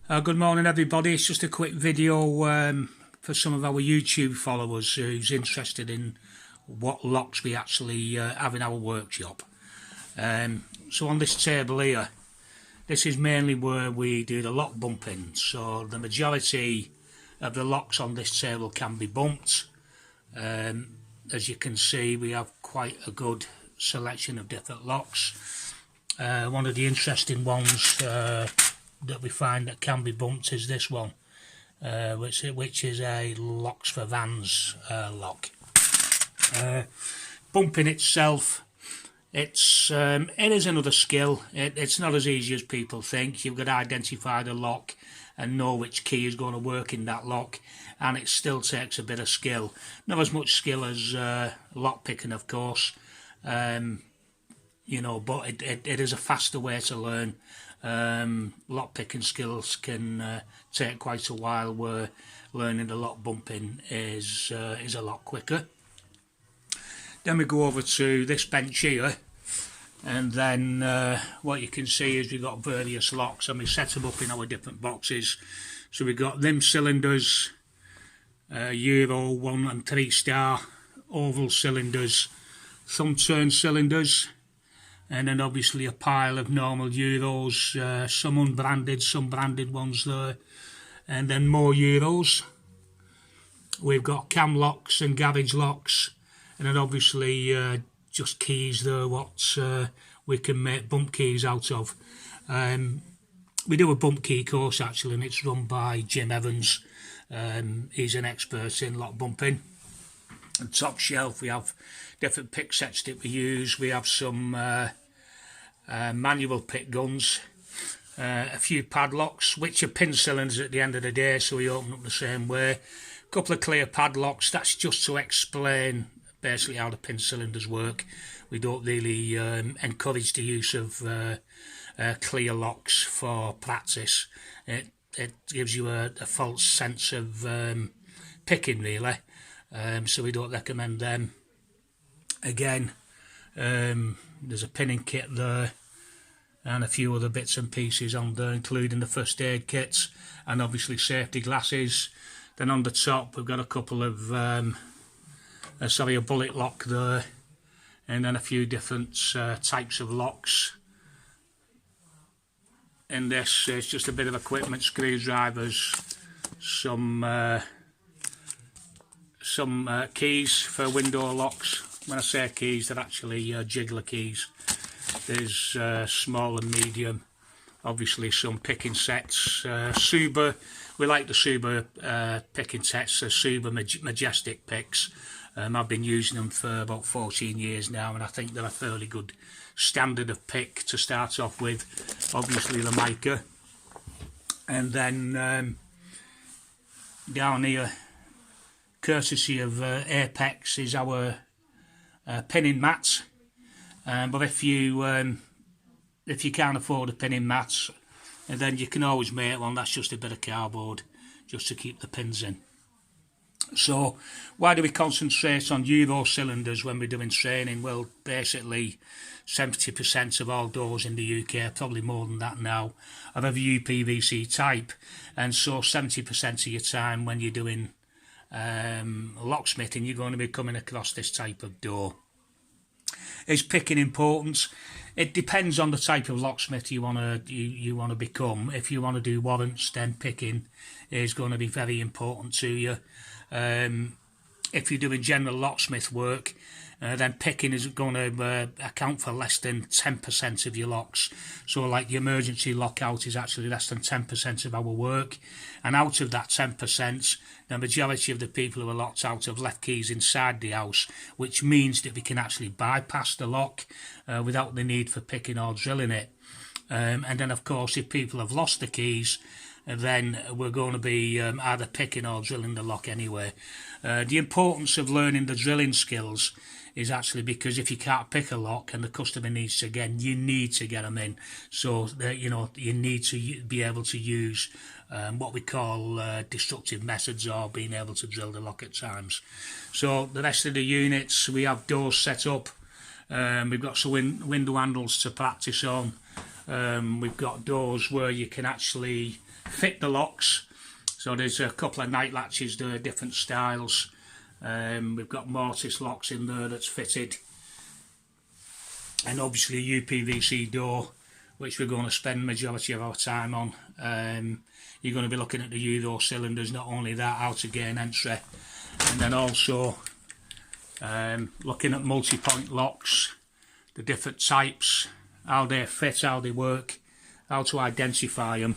Good morning everybody. It's just a quick video for some of our YouTube followers who's interested in what locks we actually have in our workshop. So on this table here, this is mainly where we do the lock bumping. So the majority of the locks on this table can be bumped. As you can see, we have quite a good selection of different locks. One of the interesting ones that we find that can be bumped is this one, which is a Locks for Vans lock. Bumping itself, it is another skill. It's not as easy as people think. You've got to identify the lock and know which key is going to work in that lock, and it still takes a bit of skill. Not as much skill as lock picking, of course, you know, but it is a faster way to learn. Lock picking skills can take quite a while, where learning the lock bumping is a lot quicker. Then we go over to this bench here, and then what you can see is we've got various locks, and we set them up in our different boxes. So we've got them cylinders, Euro 1 and 3 star, oval cylinders, thumb turn cylinders, and then obviously a pile of normal Euros, some unbranded, some branded ones there, and then more Euros. We've got cam locks and garage locks, and then obviously just keys there, what we can make bump keys out of. We do a bump key course actually, and it's run by Jim Evans. He's an expert in lock bumping. And top shelf, we have different pick sets that we use. We have some manual pick guns, a few padlocks, which are pin cylinders at the end of the day, so we open up the same way. A couple of clear padlocks, that's just to explain basically how the pin cylinders work. We don't really encourage the use of clear locks for practice. It gives you a false sense of picking, really. So we don't recommend them. Again, there's a pinning kit there, and a few other bits and pieces on there, including the first aid kits and obviously safety glasses. Then on the top we've got a couple of a bullet lock there, and then a few different types of locks. In this, it's just a bit of equipment, screwdrivers, some keys for window locks. When I say keys, they're actually jiggler keys. There's small and medium. Obviously some picking sets. Suba, we like the Suba picking sets, the Suba Majestic picks. I've been using them for about 14 years now, and I think they're a fairly good standard of pick to start off with. Obviously the mica. And then down here, courtesy of Apex, is our pinning mats. But if you can't afford a pinning mat, then you can always make one. That's just a bit of cardboard just to keep the pins in. So why do we concentrate on Euro cylinders when we're doing training? Well, basically 70% of all doors in the UK, probably more than that now, are of UPVC type, and so 70% of your time when you're doing locksmithing, you're going to be coming across this type of door. Is picking important? It depends on the type of locksmith you want to become. If you want to do warrants, then picking is going to be very important to you. If you're doing general locksmith work, then picking is going to account for less than 10% of your locks. So like the emergency lockout is actually less than 10% of our work, and out of that 10%, the majority of the people who are locked out have left keys inside the house, which means that we can actually bypass the lock without the need for picking or drilling it. And then of course, if people have lost the keys, then we're going to be either picking or drilling the lock anyway. The importance of learning the drilling skills is actually because if you can't pick a lock and the customer needs to get in, you need to get them in. So you know, you need to be able to use what we call destructive methods, or being able to drill the lock at times. So the rest of the units, we have doors set up. We've got some window handles to practice on. We've got doors where you can actually fit the locks. So there's a couple of night latches, there are different styles. We've got mortise locks in there that's fitted. And obviously a UPVC door, which we're going to spend majority of our time on. You're going to be looking at the UDO cylinders, not only that, outer gain entry. And then also looking at multi-point locks, the different types, how they fit, how they work, how to identify them,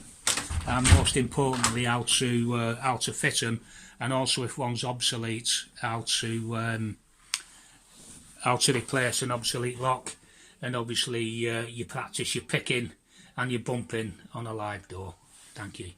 and most importantly how to fit them, and also if one's obsolete, how to replace an obsolete lock. And obviously you practice your picking and your bumping on a live door. Thank you.